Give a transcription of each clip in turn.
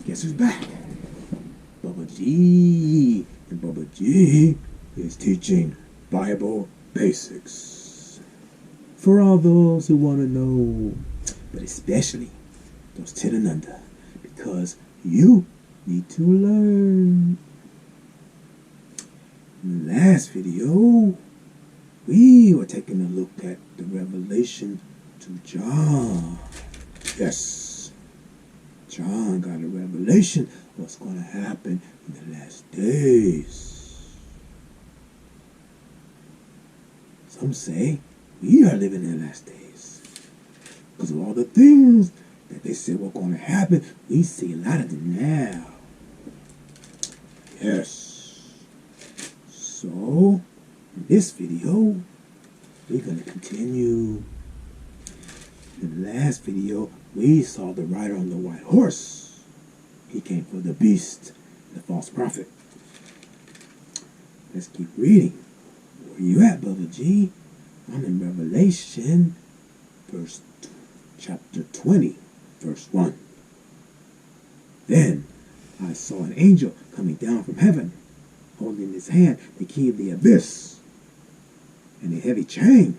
Guess who's back? Bubba G. And Bubba G is teaching Bible basics for all those who want to know, but especially those 10 and under, because you need to learn. In the last video, we were taking a look at the revelation to John. Yes, John got a revelation of what's going to happen in the last days. Some say we are living in the last days because of all the things that they said were going to happen. We see a lot of them now. Yes. So, in this video, we're going to continue. In the last video, we saw the rider on the white horse. He came for the beast, the false prophet. Let's keep reading. Where you at, Bubba G? I'm in Revelation, chapter 20, verse 1. Then I saw an angel coming down from heaven, holding in his hand the key of the abyss and a heavy chain.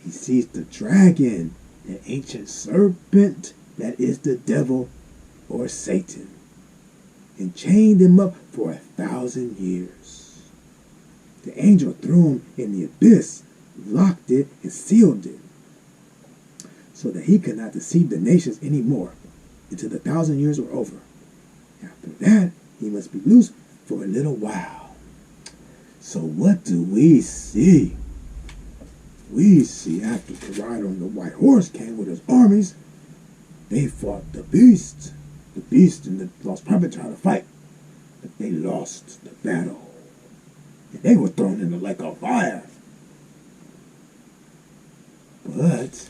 He seized the dragon, the ancient serpent that is the devil or Satan, and chained him up for 1,000 years. The angel threw him in the abyss, locked it, and sealed it, so that he could not deceive the nations anymore until the 1,000 years were over. After that, he must be loose for a little while. So what do we see? We see after the rider on the white horse came with his armies, they fought the beast. The beast and the false prophet tried to fight, but they lost the battle. And they were thrown in the lake of fire. But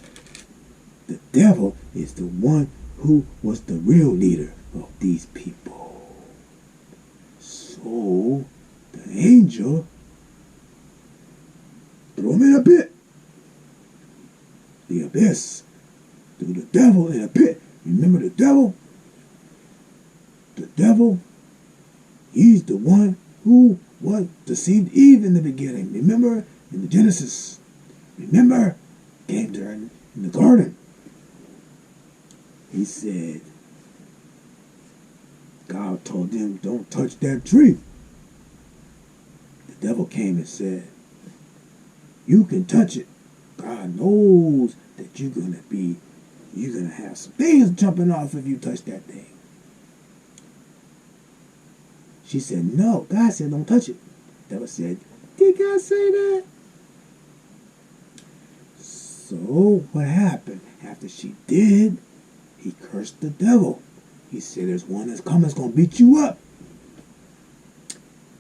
the devil is the one who was the real leader of these people. So the angel threw him in a pit. The abyss. Threw the devil in a pit. Remember the devil? The devil, he's the one who deceived Eve in the beginning. Remember in the Genesis? Remember? Came there in the garden. He said, God told them, don't touch that tree. The devil came and said, you can touch it. God knows that you're going to have some things jumping off if you touch that thing. She said, no. God said, don't touch it. The devil said, did God say that? So what happened? After she did, he cursed the devil. He said, there's one that's coming that's going to beat you up.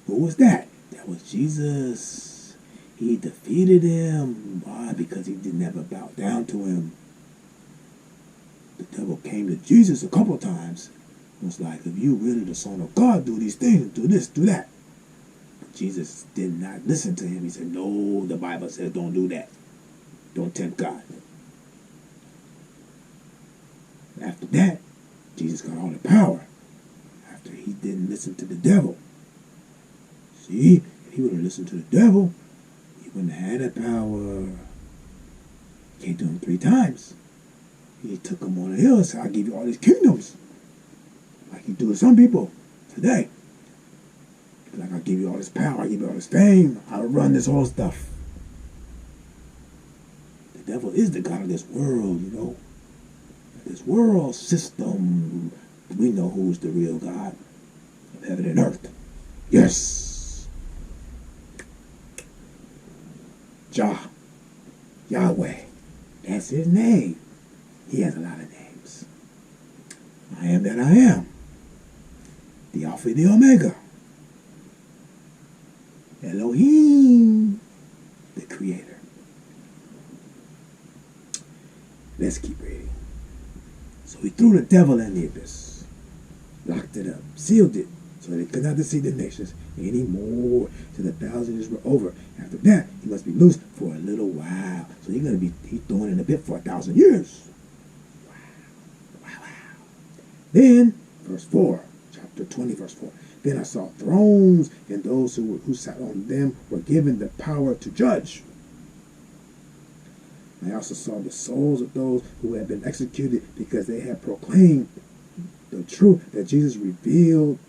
Who was that? That was Jesus. He defeated him. Why? Because he didn't ever bow down to him. The devil came to Jesus a couple times. It was like, if you really the Son of God, do these things, do this, do that. But Jesus did not listen to him. He said, no, the Bible says don't do that. Don't tempt God. After that, Jesus got all the power. After he didn't listen to the devil. See, if he would have listened to the devil, he wouldn't have had that power. He came to him 3 times. He took him on a hill and said, I'll give you all these kingdoms. Like you do with some people today. Like, I'll give you all this power, I'll give you all this fame, I'll run this whole stuff. The devil is the God of this world, you know. This world system, we know who's the real God of heaven and earth. Yes. Yahweh. That's his name. He has a lot of names. I am that I am. The Alpha and the Omega. Elohim, the Creator. Let's keep reading. So he threw the devil in the abyss, locked it up, sealed it, so they could not deceive the nations anymore till the 1,000 years were over. After that, he must be loose for a little while. So he's thrown in the pit for 1,000 years. Wow. Then Verse 4, chapter 20, verse 4. Then I saw thrones, and those who sat on them were given the power to judge. I also saw the souls of those who had been executed because they had proclaimed the truth that Jesus revealed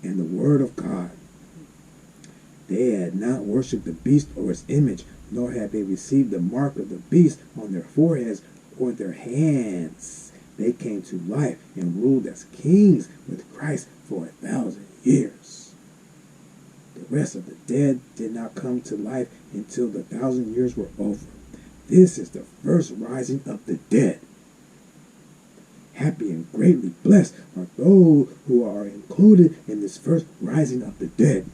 in the Word of God. They had not worshipped the beast or its image, nor had they received the mark of the beast on their foreheads or their hands. They came to life and ruled as kings with Christ for 1,000 years. The rest of the dead did not come to life until the 1,000 years were over. This is the first rising of the dead. Happy and greatly blessed are those who are included in this first rising of the dead.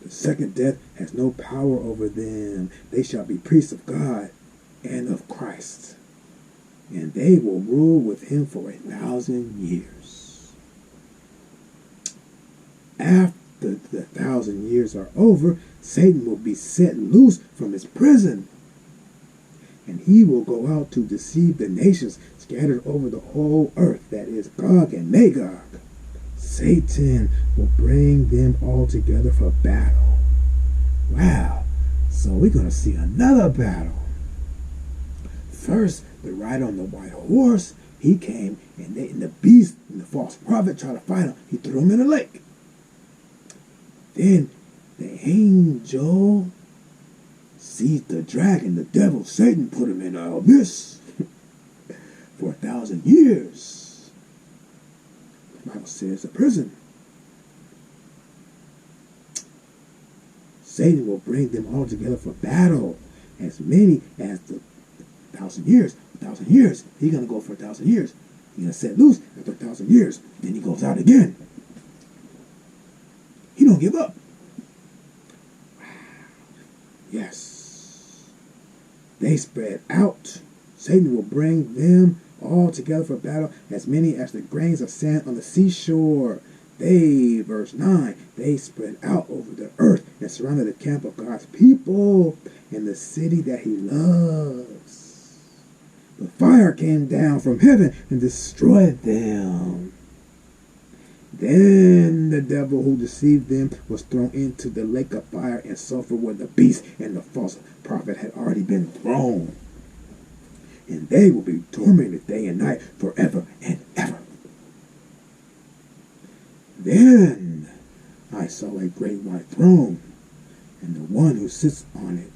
The second death has no power over them. They shall be priests of God and of Christ, and they will rule with him for 1,000 years. After the 1,000 years are over, Satan will be set loose from his prison, and he will go out to deceive the nations scattered over the whole earth, that is Gog and Magog. Satan will bring them all together for battle. Wow, so we're going to see another battle. First, the rider on the white horse, he came, and the beast and the false prophet tried to fight him. He threw him in a lake. Then the angel seized the dragon, the devil, Satan, put him in an abyss for 1,000 years. The Bible says a prison. Satan will bring them all together for battle, as many as the 1,000 years. 1,000 years. He's going to go for 1,000 years. He's going to set loose after 1,000 years. Then he goes out again. He don't give up. Wow. Yes. They spread out. Satan will bring them all together for battle, as many as the grains of sand on the seashore. They, verse 9, they spread out over the earth and surrounded the camp of God's people and the city that he loves. The fire came down from heaven and destroyed them. Then the devil who deceived them was thrown into the lake of fire and sulfur, where the beast and the false prophet had already been thrown. And they will be tormented day and night forever and ever. Then I saw a great white throne, and the one who sits on it.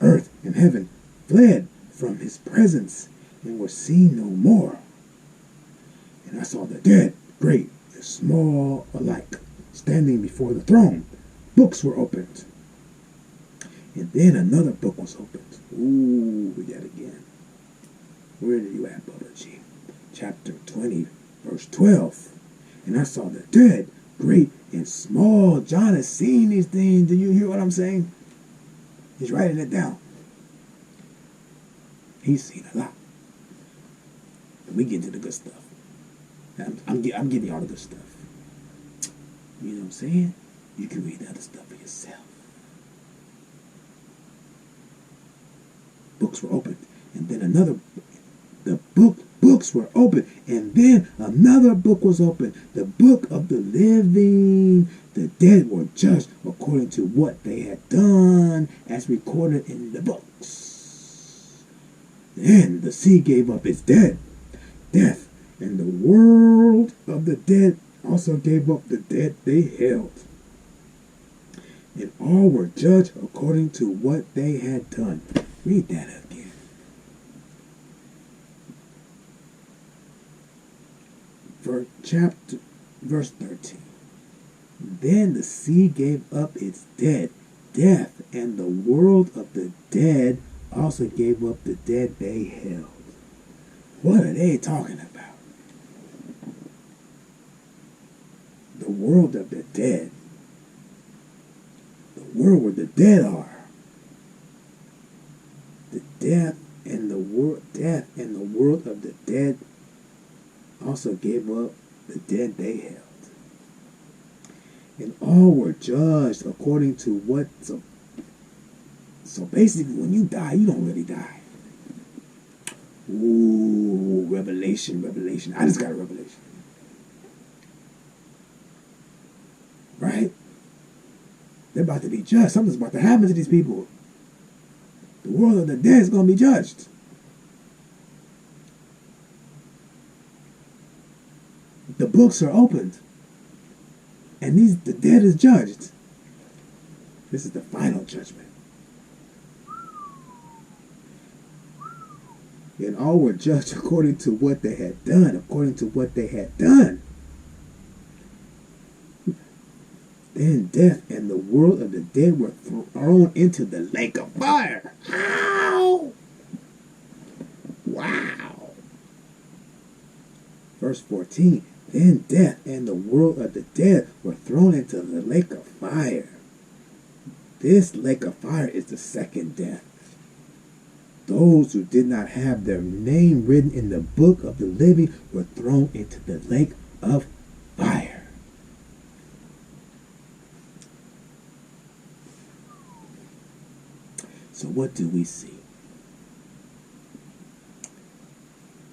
Earth and heaven fled from his presence and were seen no more. And I saw the dead, great and small alike, standing before the throne. Books were opened. And then another book was opened. Ooh, we got it again. Where are you at, Bubba G? Chapter 20, verse 12. And I saw the dead, great and small. John has seen these things. Do you hear what I'm saying? He's writing it down. He's seen a lot. And we get into the good stuff. I'm giving you all the good stuff. You know what I'm saying? You can read the other stuff for yourself. Books were opened. And then books were opened. And then another book was opened. The book of the living. The dead were judged according to what they had done, as recorded in the books. Then the sea gave up its dead. Death and the world of the dead also gave up the dead they held. And all were judged according to what they had done. Read that again. Verse 13. Then the sea gave up its dead. Death and the world of the dead also gave up the dead they held. What are they talking about? The world of the dead. The world where the dead are. The death and the world of the dead also gave up the dead they held. And all were judged according to what. So basically, when you die, you don't really die. Ooh, revelation, revelation. I just got a revelation. Right? They're about to be judged. Something's about to happen to these people. The world of the dead is going to be judged. The books are opened. And the dead is judged. This is the final judgment. And all were judged according to what they had done. According to what they had done. Then death and the world of the dead were thrown into the lake of fire. How? Wow. Verse 14. Then death and the world of the dead were thrown into the lake of fire. This lake of fire is the second death. Those who did not have their name written in the book of the living were thrown into the lake of fire. So what do we see?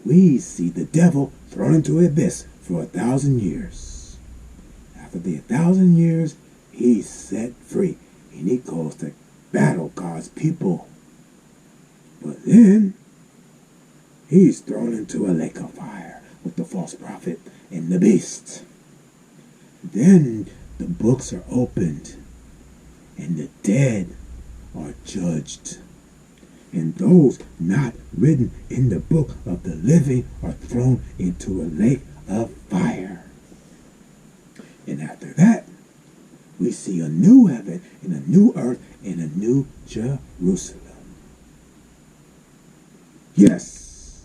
We see the devil thrown into the abyss for 1,000 years. After the 1,000 years, he's set free. And he goes to battle God's people. But then, he's thrown into a lake of fire with the false prophet and the beast. Then the books are opened. And the dead are judged. And those not written in the book of the living are thrown into a lake of fire. And after that, we see a new heaven and a new earth and a new Jerusalem. Yes.